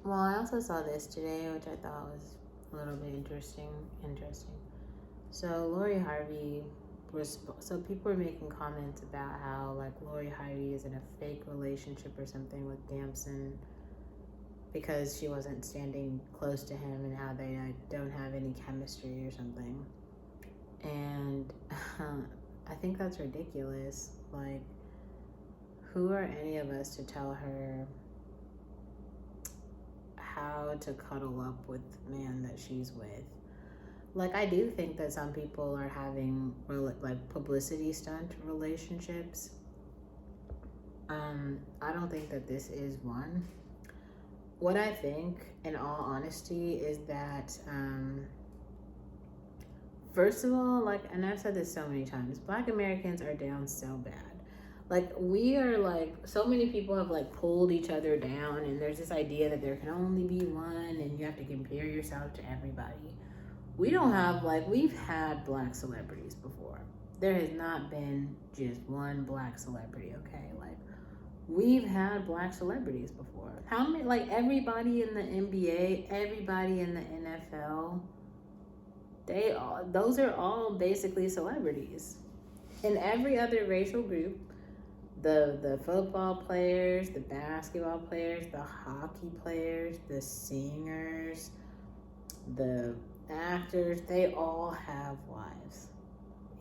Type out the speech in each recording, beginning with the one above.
Well, I also saw this today, which I thought was a little bit interesting. So Lori Harvey so people were making comments about how like Lori Harvey is in a fake relationship or something with Damson because she wasn't standing close to him and how they don't have any chemistry or something. And I think that's ridiculous. Like, who are any of us to tell her how to cuddle up with the man that she's with? Like, I do think that some people are having like publicity stunt relationships. I don't think that this is one. What I think, in all honesty, is that first of all, like, and I've said this so many times, Black Americans are down so bad. Like, we are like, so many people have like pulled each other down, and there's this idea that there can only be one and you have to compare yourself to everybody. We don't have, like, we've had Black celebrities before. There has not been just one Black celebrity, okay? Like, we've had Black celebrities before. How many, like, everybody in the NBA, everybody in the NFL, those are all basically celebrities. In every other racial group, the football players, the basketball players, the hockey players, the singers, the actors, they all have wives.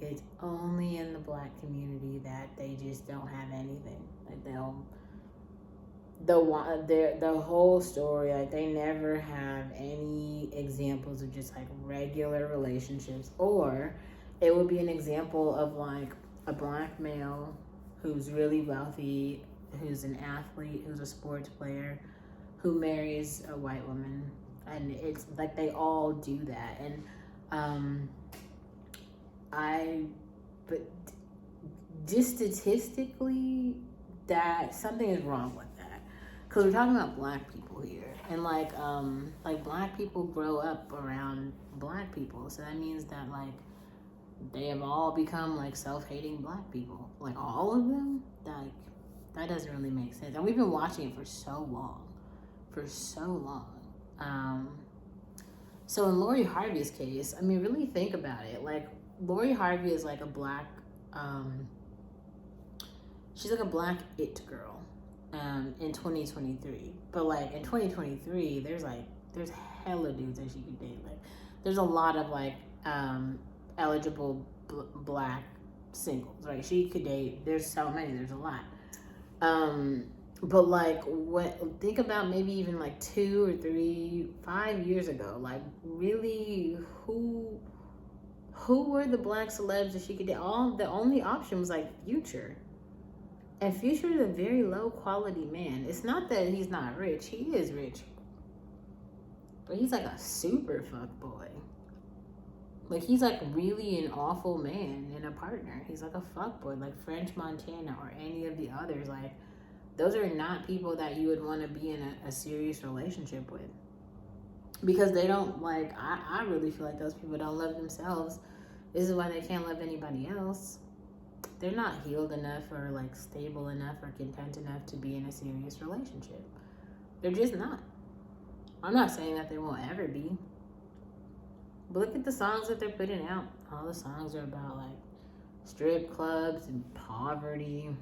It's only in the Black community that they just don't have anything. Like, the whole story, like, they never have any examples of just like regular relationships, or it would be an example of like a Black male who's really wealthy, who's an athlete, who's a sports player, who marries a white woman. And it's like they all do that. And but just statistically, that something is wrong with that, because we're talking about Black people here, and like Black people grow up around Black people, so that means that like they have all become like self-hating Black people, like all of them. Like, that doesn't really make sense, and we've been watching it for so long. So in Lori Harvey's case, I mean, really think about it. Like, Lori Harvey is like a Black, she's like a Black it girl, in 2023. But like in 2023, there's hella dudes that she could date. Like, there's a lot of like eligible Black singles, right? She could date. There's so many. There's a lot. But like, think about maybe even like 2 or 3, 5 years ago, like, really, who were the Black celebs that she could date? The only option was like Future. And Future is a very low quality man. It's not that he's not rich, he is rich. But he's like a super fuck boy. Like, he's like really an awful man and a partner. He's like a fuck boy, like French Montana or any of the others. Like, those are not people that you would want to be in a serious relationship with, because they don't, like, I really feel like those people don't love themselves. This is why they can't love anybody else. They're not healed enough or like stable enough or content enough to be in a serious relationship. They're just not. I'm not saying that they won't ever be, but look at the songs that they're putting out. All the songs are about like strip clubs and poverty,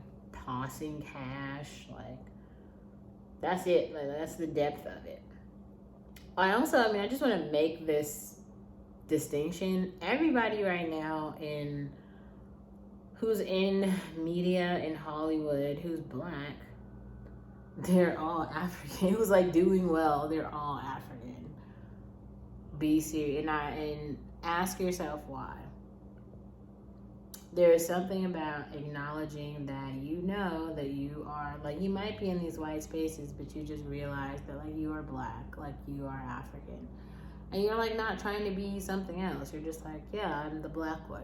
tossing cash. Like, that's it. Like, that's the depth of it. I just want to make this distinction. Everybody right now who's in media in Hollywood, who's Black, they're all African. Who's like doing well, they're all African. Be serious and ask yourself why. There is something about acknowledging that that you are, like, you might be in these white spaces, but you just realize that like you are Black, like you are African. And you're like not trying to be something else. You're just like, yeah, I'm the Black one.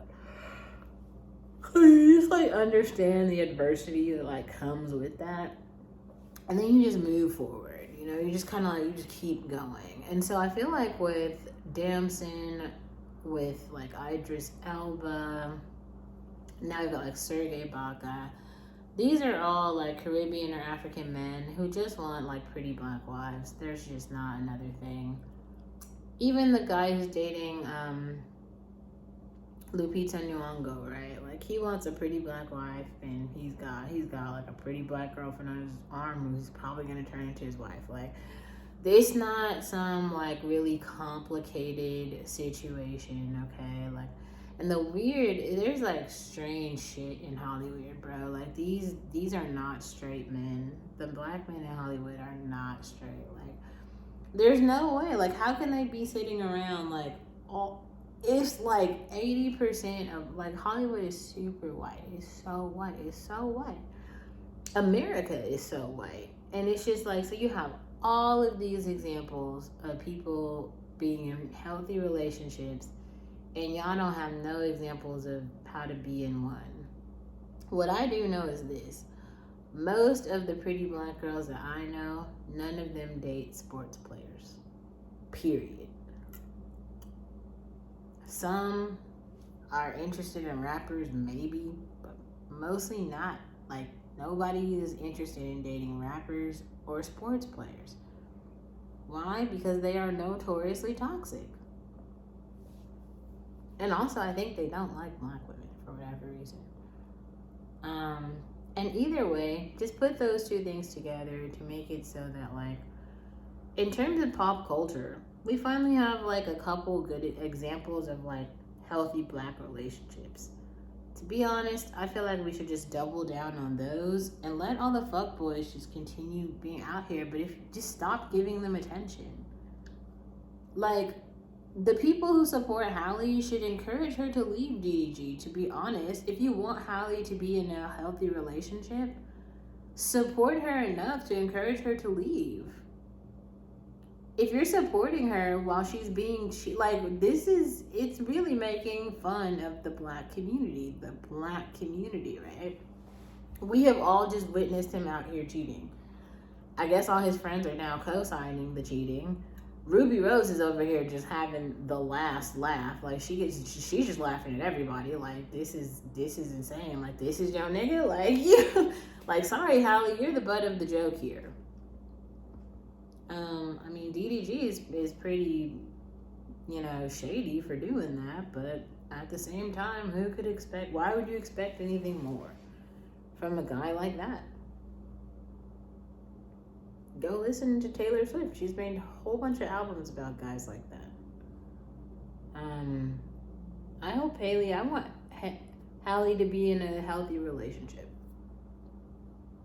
You just like understand the adversity that like comes with that. And then you just move forward. You just kind of like, you just keep going. And so I feel like with Damson, with like Idris Elba, now you've got like Sergei Baca, these are all like Caribbean or African men who just want like pretty black wives. There's just not another thing. Even the guy who's dating Lupita Nyong'o, right? Like he wants a pretty black wife, and he's got like a pretty black girlfriend on his arm who's probably gonna turn into his wife. Like it's not some like really complicated situation, okay? Like, and there's like strange shit in Hollywood, bro. Like these are not straight men. The black men in Hollywood are not straight. Like there's no way. Like how can they be sitting around like all? It's like 80% of like Hollywood is super white. It's so white. It's so white. America is so white. And it's just like, so you have all of these examples of people being in healthy relationships, and y'all don't have no examples of how to be in one. What I do know is this. Most of the pretty black girls that I know, none of them date sports players. Period. Some are interested in rappers, maybe, but mostly not. Like, nobody is interested in dating rappers or sports players. Why? Because they are notoriously toxic. And also, I think they don't like black women for whatever reason. And either way, just put those two things together to make it so that, like, in terms of pop culture, we finally have like a couple good examples of like healthy black relationships. To be honest, I feel like we should just double down on those and let all the fuckboys just continue being out here, but if just stop giving them attention. Like, the people who support Halle should encourage her to leave DDG, to be honest. If you want Halle to be in a healthy relationship, support her enough to encourage her to leave. If you're supporting her while she's being, it's really making fun of the black community, right? We have all just witnessed him out here cheating. I guess all his friends are now co-signing the cheating. Ruby Rose is over here just having the last laugh. Like she's just laughing at everybody. Like this is insane. Like this is your nigga. Like you, like sorry Halle, you're the butt of the joke here. I mean, DDG is pretty, shady for doing that, but at the same time, why would you expect anything more from a guy like that? Go listen to Taylor Swift. She's made a whole bunch of albums about guys like that. I want Halle to be in a healthy relationship.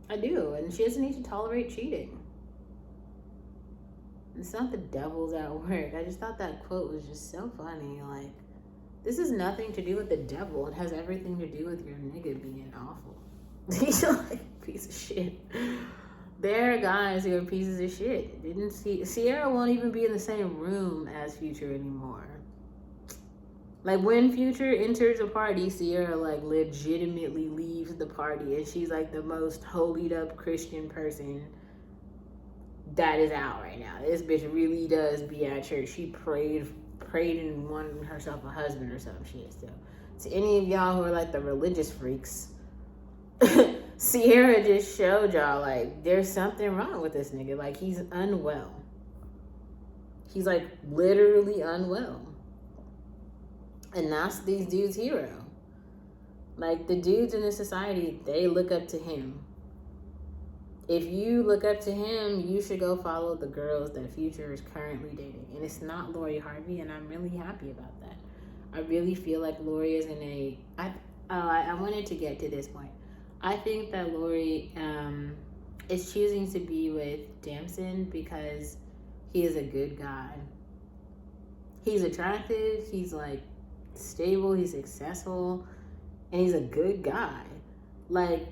I do, and she doesn't need to tolerate cheating. It's not the devil's at work. I just thought that quote was just so funny. Like, this has nothing to do with the devil. It has everything to do with your nigga being awful. He's like a piece of shit. There are guys who are pieces of shit. Sierra won't even be in the same room as Future anymore. Like, when Future enters a party, Sierra, like, legitimately leaves the party. And she's, like, the most holied up Christian person that is out right now. This bitch really does be at church. She prayed and won herself a husband or some shit. So, to any of y'all who are like the religious freaks, Sierra just showed y'all like there's something wrong with this nigga. Like he's unwell. He's like literally unwell. And that's these dudes' hero. Like the dudes in this society, they look up to him. If you look up to him, you should go follow the girls that Future is currently dating. And it's not Lori Harvey, and I'm really happy about that. I really feel like Lori is I wanted to get to this point. I think that Lori is choosing to be with Damson because he is a good guy. He's attractive, he's like stable, he's successful, and he's a good guy. Like,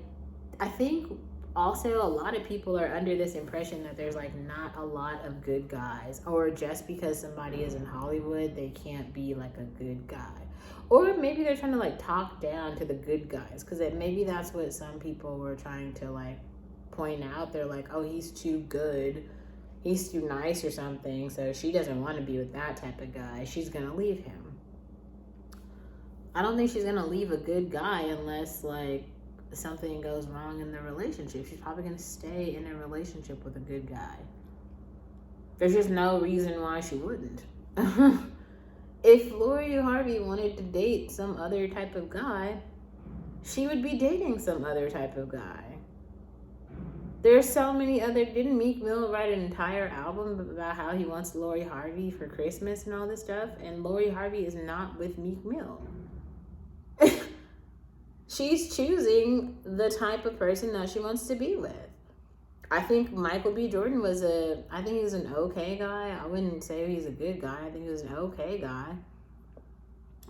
I think also a lot of people are under this impression that there's like not a lot of good guys, or just because somebody is in Hollywood they can't be like a good guy, or maybe they're trying to like talk down to the good guys, because maybe that's what some people were trying to like point out. They're like, oh, he's too good, he's too nice or something, so she doesn't want to be with that type of guy, she's gonna leave him. I don't think she's gonna leave a good guy unless like something goes wrong in the relationship. She's probably going to stay in a relationship with a good guy. There's just no reason why she wouldn't. If Lori Harvey wanted to date some other type of guy, she would be dating some other type of guy. There's so many other... Didn't Meek Mill write an entire album about how he wants Lori Harvey for Christmas and all this stuff? And Lori Harvey is not with Meek Mill. She's choosing the type of person that she wants to be with. I think Michael B. Jordan I think he was an okay guy. I wouldn't say he's a good guy. I think he was an okay guy.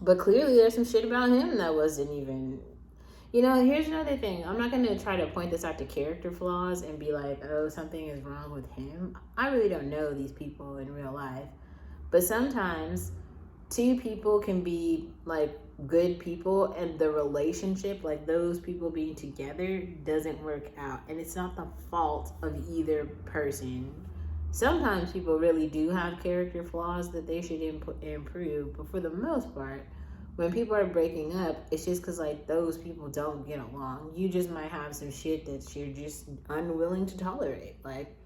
But clearly there's some shit about him that wasn't even... here's another thing. I'm not going to try to point this out to character flaws and be like, oh, something is wrong with him. I really don't know these people in real life. But sometimes two people can be like good people and the relationship, like those people being together, doesn't work out. And it's not the fault of either person. Sometimes people really do have character flaws that they should improve. But for the most part, when people are breaking up, it's just because, like, those people don't get along. You just might have some shit that you're just unwilling to tolerate. Like,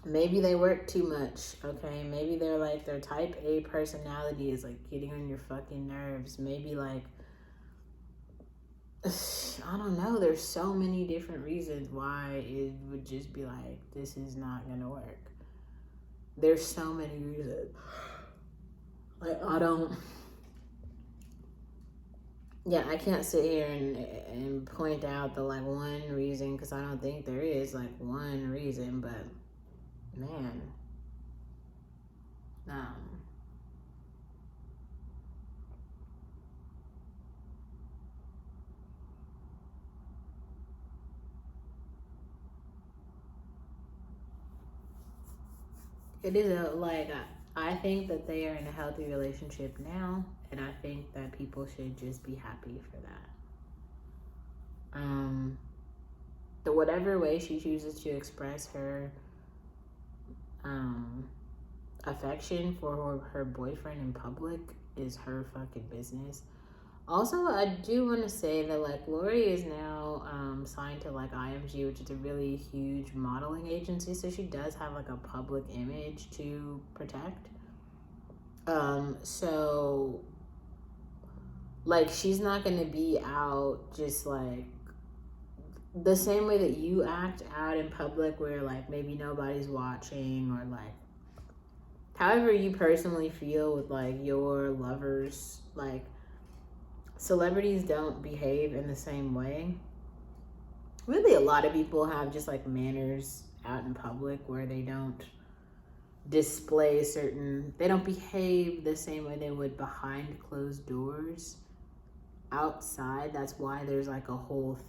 maybe they work too much, okay? Maybe they're, like, their type A personality is, like, getting on your fucking nerves. Maybe, like, I don't know. There's so many different reasons why it would just be like, this is not going to work. There's so many reasons. Like, I can't sit here and point out the, like, one reason, because I don't think there is, like, one reason, but, man, it is I think that they are in a healthy relationship now, and I think that people should just be happy for that. The whatever way she chooses to express her affection for her boyfriend in public is her fucking business. Also, I do want to say that, like, Lori is now signed to, like, IMG, which is a really huge modeling agency, so she does have, like, a public image to protect. So, like, she's not going to be out just, like, the same way that you act out in public where, like, maybe nobody's watching, or, like, however you personally feel with, like, your lovers. Like, celebrities don't behave in the same way. Really, a lot of people have just, like, manners out in public where they don't display they don't behave the same way they would behind closed doors outside. That's why there's, like, a whole